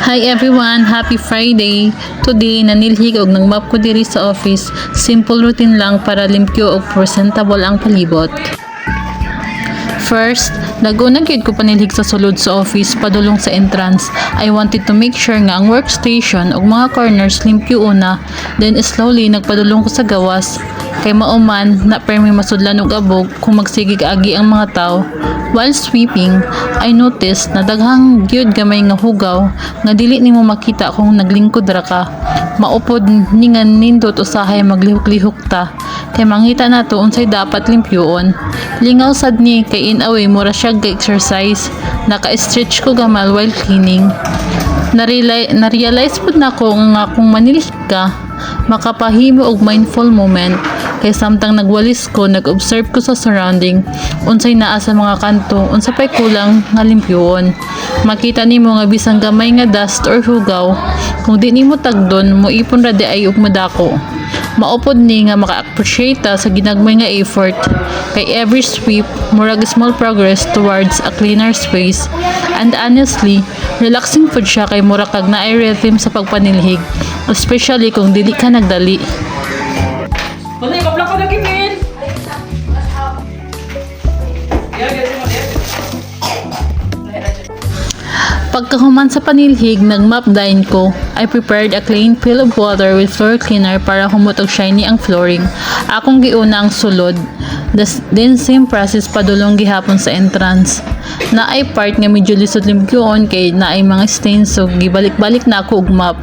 Hi everyone! Happy Friday! Today, nanilhig og nagmap ko diri sa office. Simple routine lang para limpyo og presentable ang palibot. First, nag-unang gyud ko panilhig sa sulod sa office padulong sa entrance. I wanted to make sure nga ang workstation ug mga corners limpyo una. Then slowly nagpadulong ko sa gawas. Kay mauman na permi masudlan og abog kung magsigig agi ang mga tao. While sweeping, I noticed na daghang gyud gamay nga hugaw nga dili nimo makita kung naglingkod ra ka. Maupod ni nga nindot usahay maglihok-lihok ta. Kay mangita nato unsay dapat limpyoon. Lingaw sad ni kay in a way mura siya ga-exercise. Naka-stretch ko gamal while cleaning. Na-realize pud nako nga kung manilhig ka, makapahimo og mindful moment. Kay samtang nagwalis ko, nag-observe ko sa surrounding, unsay naa sa mga kanto, unsa pay kulang nga limpyoon. Makita nimo nga bisang gamay nga dust or hugaw, kung di nimo tagdon, mo ipon ra di ay ug madako. Maupod ni nga maka-appreciate ta sa ginagmay nga effort. Kay every sweep, murag small progress towards a cleaner space. And honestly, relaxing pud siya kay mura kag naay rhythm sa pagpanilhig, especially kung dili ka nagdali. Boleh kau pelakon lagi, Min? Pagkahuman sa panilhig, nag-mop dine ko. I prepared a clean pail of water with floor cleaner para humutog shiny ang flooring. Akong giuna ang sulod. Then same process padulong gihapon sa entrance. Naay part nga medyo lisod limpyoon kay naay mga stains so gibalik-balik na ako og mop.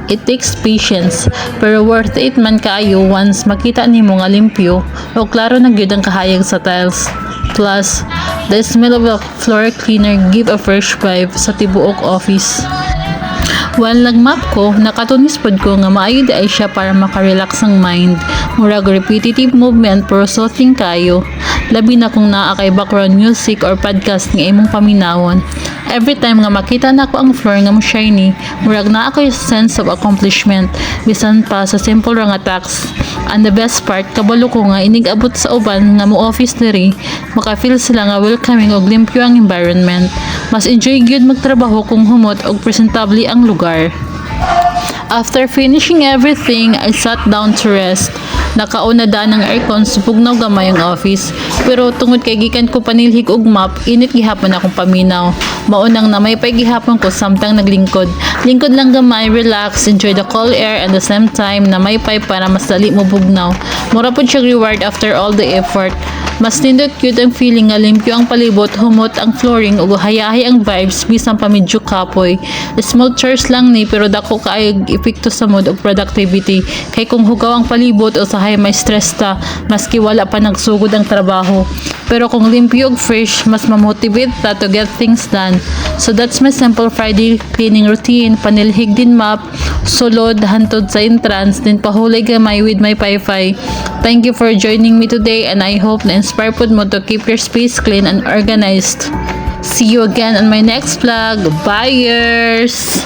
It takes patience, pero worth it man kaayo once makita nimo nga limpyo o klaro na gyud ang kahayag sa tiles. Plus, the smell of a floor cleaner give a fresh vibe sa tibuok office. While nagmap ko, nakatunis pod ko nga maayo di ay siya para makarelax ang mind. Murag repetitive movement pero soothing kayo. Labi na kung naa kay background music or podcast nga imong paminawon. Every time nga makita na ko ang floor nga mo shiny, murag naa ko yung sense of accomplishment bisan pa sa simple ra nga tasks. And the best part, kabalo ko nga inig-abot sa uban nga mo office diri, maka-feel sila nga welcoming og limpyo ang environment. Mas enjoy gyud magtrabaho kung humot og presentable ang lugar. After finishing everything, I sat down to rest. Nakauna daan ng aircon, supugnaw gamay ang office. Pero tungod kay gikan ko panilhig og map, init gihapon akong paminaw. Maunang na may pay gihapon ko samtang naglingkod. Lingkod lang gamay, relax, enjoy the cool air and the same time na may pay para mas dali mo bugnaw. Mura pud siya reward after all the effort. Mas nindot cute ang feeling nga limpyo ang palibot, humot ang flooring ug hayahay ang vibes bisan pa medyo kapoy. Small chores lang ni pero dako kaayog epekto sa mood ug productivity. Kay kung hugaw ang palibot o sahay may stress ta, maski wala pa nagsugod ang trabaho. Pero kung limpyo ug fresh, mas mamotivate ta to get things done. So that's my simple Friday cleaning routine. Panilhig din map, sulod hantod sa entrance, din pahulay gamay with my paypay. Thank you for joining me today and I hope na inspire pod mo to keep your space clean and organized. See you again on my next vlog. Buyers!